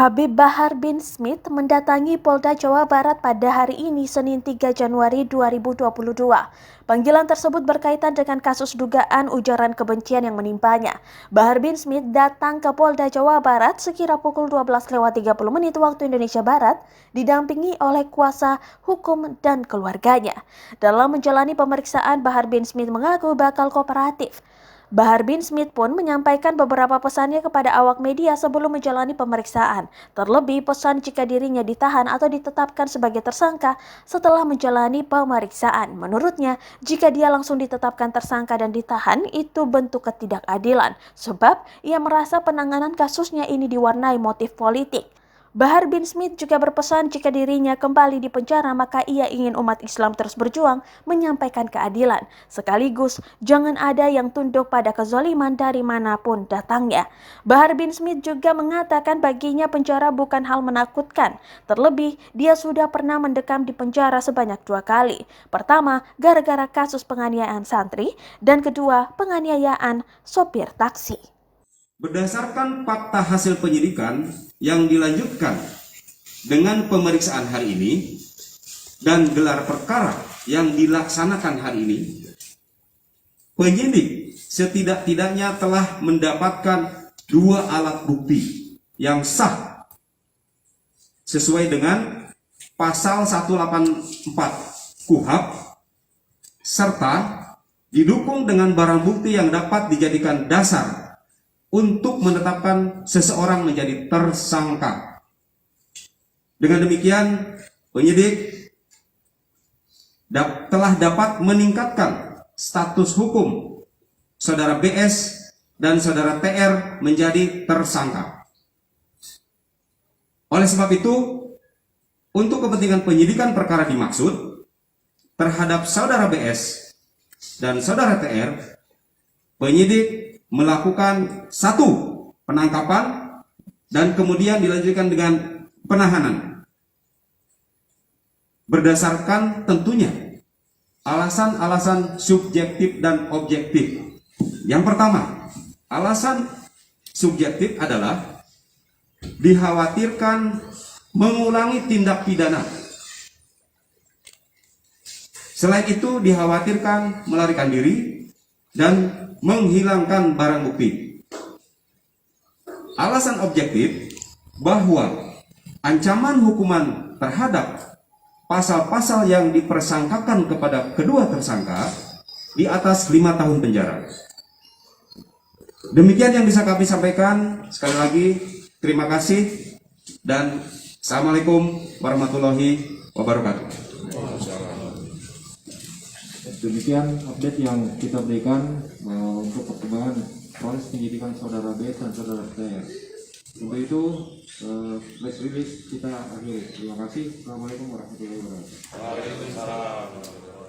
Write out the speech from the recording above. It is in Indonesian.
Habib Bahar bin Smith mendatangi Polda Jawa Barat pada hari ini Senin 3 Januari 2022. Panggilan tersebut berkaitan dengan kasus dugaan ujaran kebencian yang menimpanya. Bahar bin Smith datang ke Polda Jawa Barat sekira pukul 12:30 waktu Indonesia Barat, didampingi oleh kuasa hukum dan keluarganya. Dalam menjalani pemeriksaan, Bahar bin Smith mengaku bakal kooperatif. Bahar bin Smith pun menyampaikan beberapa pesannya kepada awak media sebelum menjalani pemeriksaan. Terlebih pesan jika dirinya ditahan atau ditetapkan sebagai tersangka setelah menjalani pemeriksaan. Menurutnya, jika dia langsung ditetapkan tersangka dan ditahan, itu bentuk ketidakadilan. Sebab ia merasa penanganan kasusnya ini diwarnai motif politik. Bahar bin Smith juga berpesan jika dirinya kembali di penjara maka ia ingin umat Islam terus berjuang menyampaikan keadilan. Sekaligus jangan ada yang tunduk pada kezaliman dari manapun datangnya. Bahar bin Smith juga mengatakan baginya penjara bukan hal menakutkan. Terlebih dia sudah pernah mendekam di penjara sebanyak 2 kali. Pertama gara-gara kasus penganiayaan santri dan kedua penganiayaan sopir taksi. Berdasarkan fakta hasil penyidikan yang dilanjutkan dengan pemeriksaan hari ini dan gelar perkara yang dilaksanakan hari ini, penyidik setidak-tidaknya telah mendapatkan 2 alat bukti yang sah sesuai dengan pasal 184 KUHP serta didukung dengan barang bukti yang dapat dijadikan dasar untuk menetapkan seseorang menjadi tersangka. Dengan demikian, penyidik telah dapat meningkatkan status hukum saudara BS dan saudara TR menjadi tersangka. Oleh sebab itu, untuk kepentingan penyidikan perkara dimaksud terhadap saudara BS dan saudara TR, penyidik melakukan 1 penangkapan dan kemudian dilanjutkan dengan penahanan berdasarkan tentunya alasan-alasan subjektif dan objektif. Yang pertama, alasan subjektif adalah dikhawatirkan mengulangi tindak pidana. Selain itu dikhawatirkan melarikan diri dan menghilangkan barang bukti. Alasan objektif bahwa ancaman hukuman terhadap pasal-pasal yang dipersangkakan kepada kedua tersangka di atas 5 tahun penjara. Demikian yang bisa kami sampaikan. Sekali lagi terima kasih dan Assalamualaikum warahmatullahi wabarakatuh. Demikian update yang kita berikan untuk perkembangan proses penyidikan saudara B dan saudara TR. Untuk itu, press release kita akhiri. Terima kasih. Assalamualaikum warahmatullahi wabarakatuh. Waalaikumsalam.